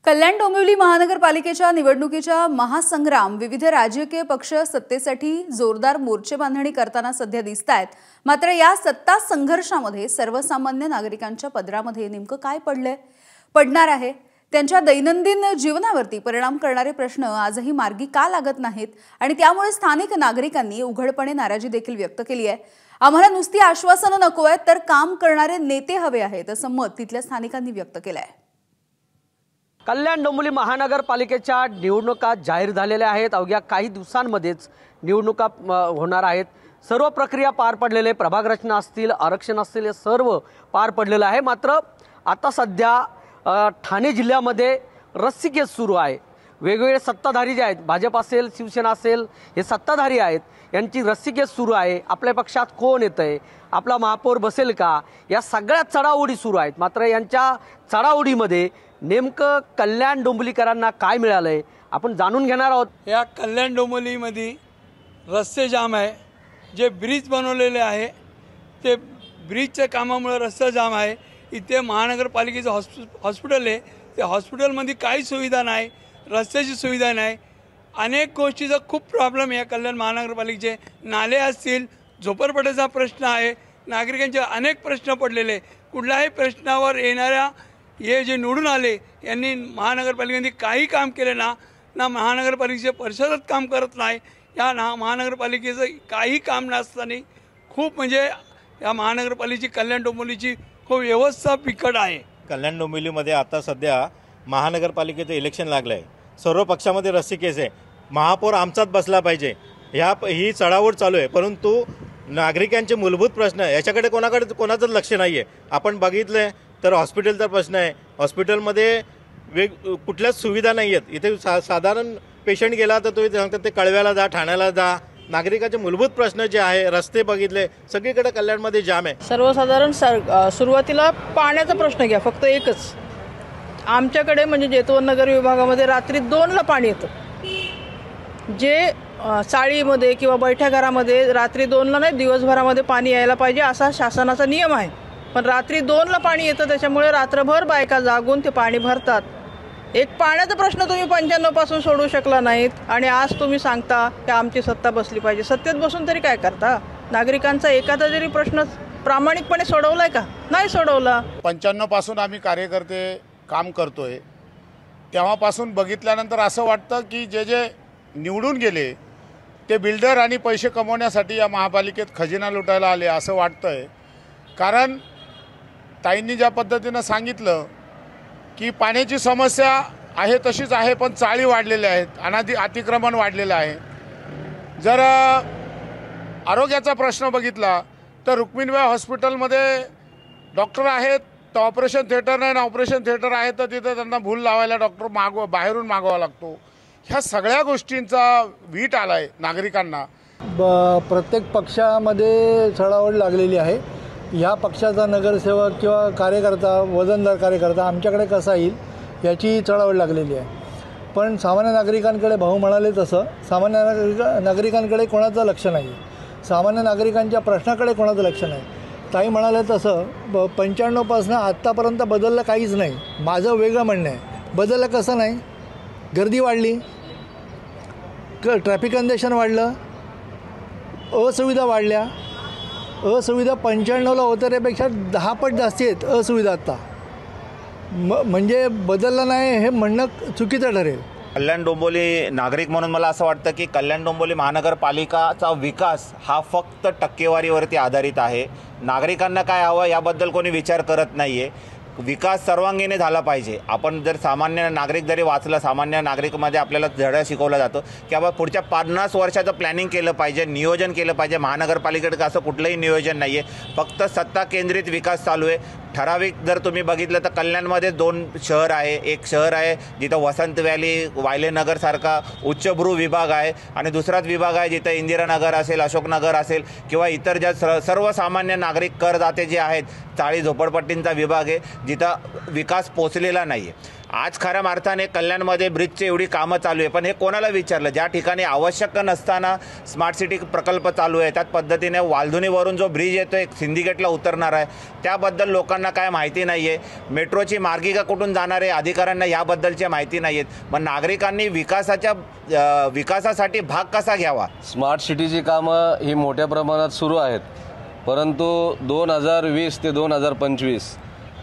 कल्याण डोंबिवली महानगरपालिकेच्या निवडणुकीच्या महासंग्राम विविध राजकीय पक्ष सत्तेसाठी जोरदार मोर्चे बांधणी करताना सध्या दिसतायत। मात्र या सत्ता संघर्षामध्ये सर्वसामान्य नागरिकांच्या पदरामध्ये नेमकं काय पडणार आहे? त्यांच्या दैनंदिन जीवनावरती परिणाम करणारे प्रश्न आजही मार्गी का लागत नाहीत आणि त्यामुळे स्थानिक नागरिकांनी उघडपणे नाराजी देखील व्यक्त केली आहे। आम्हाला नुसती आश्वासनं नको आहेत तर काम करणारे नेते हवे आहेत असं मत तिथल्या स्थानिकांनी व्यक्त केलं आहे। कल्याण डोंबिवली महानगरपालिकेच्या निवडणुका जाहीर झालेल्या आहेत। अवघ्या काही दिवसांमध्येच निवडणुका होणार आहेत। सर्व प्रक्रिया पार पडलेले, प्रभाग रचना असतील, आरक्षण असतील, हे सर्व पार पडलेलं आहे। मात्र आता सध्या ठाणे जिल्ह्यामध्ये रस्सीखेच सुरू आहे। वेगवेगळे सत्ताधारी जे आहेत, भाजप असेल, शिवसेना असेल, हे सत्ताधारी आहेत, यांची रस्सीखेच सुरू आहे। आपल्या पक्षात कोण येतंय, आपला महापौर बसेल का, या सगळ्या चढाओढी सुरू आहेत। मात्र यांच्या चढाओढीमध्ये नेमकं कल्याण डोंबिवलीकरांना काय मिळालंय आपण जाणून घेणार आहोत। या कल्याण डोंबिवलीमध्ये रस्ते जाम आहे। जे ब्रिज बनवलेले आहे ते ब्रिजच्या कामामुळे रस्ता जाम आहे। इथे महानगरपालिकेचं हॉस्पिटल आहे, त्या हॉस्पिटलमध्ये काही सुविधा नाही, रस्त्याची सुविधा नाही, अनेक गोष्टीचा खूप प्रॉब्लेम आहे। कल्याण महानगरपालिकेचे नाले असतील, झोपडपट्ट्याचा प्रश्न आहे, नागरिकांचे अनेक प्रश्न पडलेले। कुठल्याही प्रश्नावर येणाऱ्या हे जे निवडून आले यांनी महानगरपालिकेने काही काम केले ना महानगरपालिकेचे परिषदेत काम करत नाही। या महानगरपालिकेचं काही काम नसताना खूप म्हणजे या महानगरपालिकेची कल्याण डोंबिवलीची खूप व्यवस्था बिकट आहे। कल्याण डोंबिवलीमध्ये आता सध्या महानगरपालिकेचं इलेक्शन लागलं आहे। सर्व पक्षामध्ये रस्सीखेच आहे। महापौर आमचाच बसला पाहिजे, ही चढाओढ चालू आहे। परंतु नागरिकांचे मूलभूत प्रश्न याच्याकडे कोणाचंच लक्ष नाही आहे। आपण बघितलं तर हॉस्पिटलचा प्रश्न आहे, हॉस्पिटलमध्ये कुठल्याच सुविधा नाही आहेत। इथे साधारण पेशंट गेला तर तुम्ही सांगता ते कळव्याला जा, ठाण्याला जा। नागरिकांचे मूलभूत प्रश्न जे आहे, रस्ते बघितले, सगळीकडे कल्याणमध्ये जाम आहे। सर्वसाधारण सुरुवातीला पाण्याचा प्रश्न घ्या, फक्त एकच आमच्याकडे म्हणजे जेतवन नगर विभागामध्ये रात्री 2ला पाणी येतं। जे चाळीमध्ये किंवा बैठ्या घरामध्ये रात्री 2ला नाही, दिवसभरामध्ये पाणी यायला पाहिजे असा शासनाचा नियम आहे, पण रात्री 2ला पाणी येतं। त्याच्यामुळे रात्रभर बायका जागून ते पाणी भरतात। एक पाण्याचा प्रश्न तुम्ही 95 पासून सोडवू शकला नाहीत आणि आज तुम्ही सांगता की आमची सत्ता बसली पाहिजे। सत्तेत बसून तरी काय करता? नागरिकांचा एखादा जरी प्रश्न प्रामाणिकपणे सोडवलाय का? नाही सोडवला। 95 पासून आम्ही कार्यकर्ते काम करतोय, तेव्हापासून बघितल्यानंतर असं वाटतं की जे निवडून गेले ते बिल्डर आणि पैसे कमवण्यासाठी या महापालिकेत खजिना लुटायला आले असं वाटतंय। कारण ताईंनी ज्या पद्धतीनं सांगितलं की पाण्याची समस्या आहे तशीच आहे, पण चाळी वाढलेल्या आहेत, अतिक्रमण वाढलेलं आहे। जर आरोग्याचा प्रश्न बघितला तर रुक्मिणीबाई हॉस्पिटलमध्ये डॉक्टर आहेत तर ऑपरेशन थिएटर नाही, ऑपरेशन थिएटर आहे तर तिथं त्यांना भूल लावायला डॉक्टर बाहेरून मागवावा लागतो। ह्या सगळ्या गोष्टींचा वीट आला आहे नागरिकांना। प्रत्येक पक्षामध्ये चढाओढ लागलेली आहे। ह्या पक्षाचा नगरसेवक किंवा कार्यकर्ता, वजनदार कार्यकर्ता आमच्याकडे कसा येईल याची चढाओढ लागलेली आहे। पण सामान्य नागरिकांकडे भाऊ म्हणाले तसं सामान्य नागरिकांकडे कोणाचं लक्ष नाही, सामान्य नागरिकांच्या प्रश्नाकडे कोणाचं लक्ष नाही। ताई म्हणाले तसं 95 पासून आत्तापर्यंत बदललं काहीच नाही। माझं वेगळं म्हणणं आहे, बदललं कसं नाही? गर्दी वाढली, ट्रॅफिक कंजेशन वाढलं, असुविधा वाढल्या। असुविधा 95ला होतं त्यापेक्षा 10 पट जास्ती आहेत असुविधा आत्ता। म्हणजे बदललं नाही हे म्हणणं चुकीचं ठरेल। कल्याण डोंबिवली नागरिक म्हणून मला असं वाटतं की कल्याण डोंबिवली महानगरपालिकाचा विकास हा फक्त टक्केवारीवरती आधारित आहे। नागरिकांना काय हवं याबद्दल कोणी विचार करत नाही आहे। विकास सर्वांगीण झाला पाहिजे। आपण जर सामान्य नागरिक जरी वाचलं, सामान्य नागरिकमध्ये आपल्याला धडा शिकवला जातो की बाबा पुढच्या 50 वर्षाचं प्लॅनिंग केलं पाहिजे, नियोजन केलं पाहिजे। महानगरपालिकेकडे असं कुठलंही नियोजन नाही आहे, फक्त सत्ता केंद्रित विकास चालू आहे। ठराविक जर तुम्ही बघितलं तर कल्याणमध्ये 2 शहर आहे। एक शहर आहे जिथं वसंत व्हॅली, वायलेनगरसारखा उच्चभ्रू विभाग आहे आणि दुसराच विभाग आहे जिथं इंदिरानगर असेल, अशोकनगर असेल किंवा इतर ज्या सर्वसामान्य नागरिक करदाते जे आहेत, चाळी झोपडपट्टींचा विभाग आहे जिथं विकास पोचलेला नाही आहे। आज खऱ्या अर्थाने कल्याणमध्ये ब्रिजची एवढी कामं चालू आहे, पण हे कोणाला विचारलं? ज्या ठिकाणी आवश्यक नसताना स्मार्ट सिटी प्रकल्प चालू आहे, त्याच पद्धतीने वालधुनीवरून जो ब्रिज येतो एक सिंदिकेटला उतरणार आहे, त्याबद्दल लोकांना काय माहिती नाही आहे. मेट्रोची मार्गिका कुठून जाणार आहे, अधिकाऱ्यांना याबद्दलची माहिती नाही आहेत. मग नागरिकांनी विकासासाठी भाग कसा घ्यावा? स्मार्ट सिटीची कामं ही मोठ्या प्रमाणात सुरू आहेत, परंतु 2020 ते 2025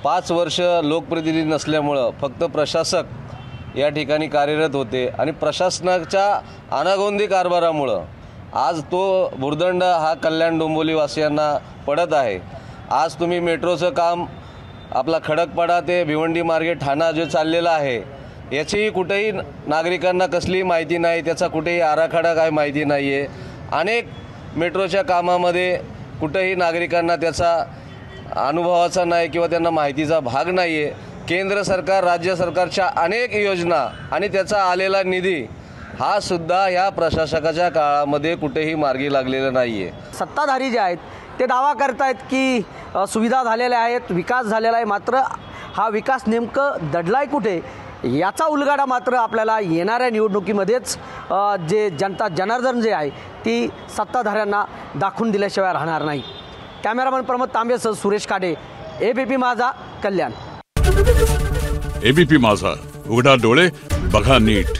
5 वर्ष लोकप्रतिनिधी नसल्यामुळं फक्त प्रशासक या ठिकाणी कार्यरत होते आणि प्रशासनाच्या अनागोंदी कारभारामुळं आज तो भुर्दंड हा कल्याण डोंबिवलीवासियांना पडत आहे. आज तुम्ही मेट्रोचं काम आपला खडकपाडा ते भिवंडी मार्गे ठाणा जे चाललेलं आहे, याचीही कुठेही नागरिकांना कसलीही माहिती नाही, त्याचा कुठेही आराखडा काय माहिती नाही आहे. अनेक मेट्रोच्या कामामध्ये कुठेही नागरिकांना त्याचा अनुभवाचा नाही किंवा त्यांना माहितीचा भाग नाही आहे. केंद्र सरकार, राज्य सरकारच्या अनेक योजना आणि त्याचा आलेला निधी हा सुद्धा या प्रशासकाच्या काळामध्ये कुठेही मार्गी लागलेला नाही आहे. सत्ताधारी जे आहेत ते दावा करतायत की सुविधा झालेल्या आहेत, विकास झालेला आहे, मात्र हा विकास नेमकं दडलाय कुठे याचा उलगडा मात्र आपल्याला येणाऱ्या निवडणुकीमध्येच जे जनता जनार्दन जे आहे ती सत्ताधाऱ्यांना दाखवून दिल्याशिवाय राहणार नाही. कॅमेरामन प्रमोद तांबेसह सुरेश काडे, एबीपी माझा, कल्याण. एबीपी माझा, उघडा डोळे बघा नीट.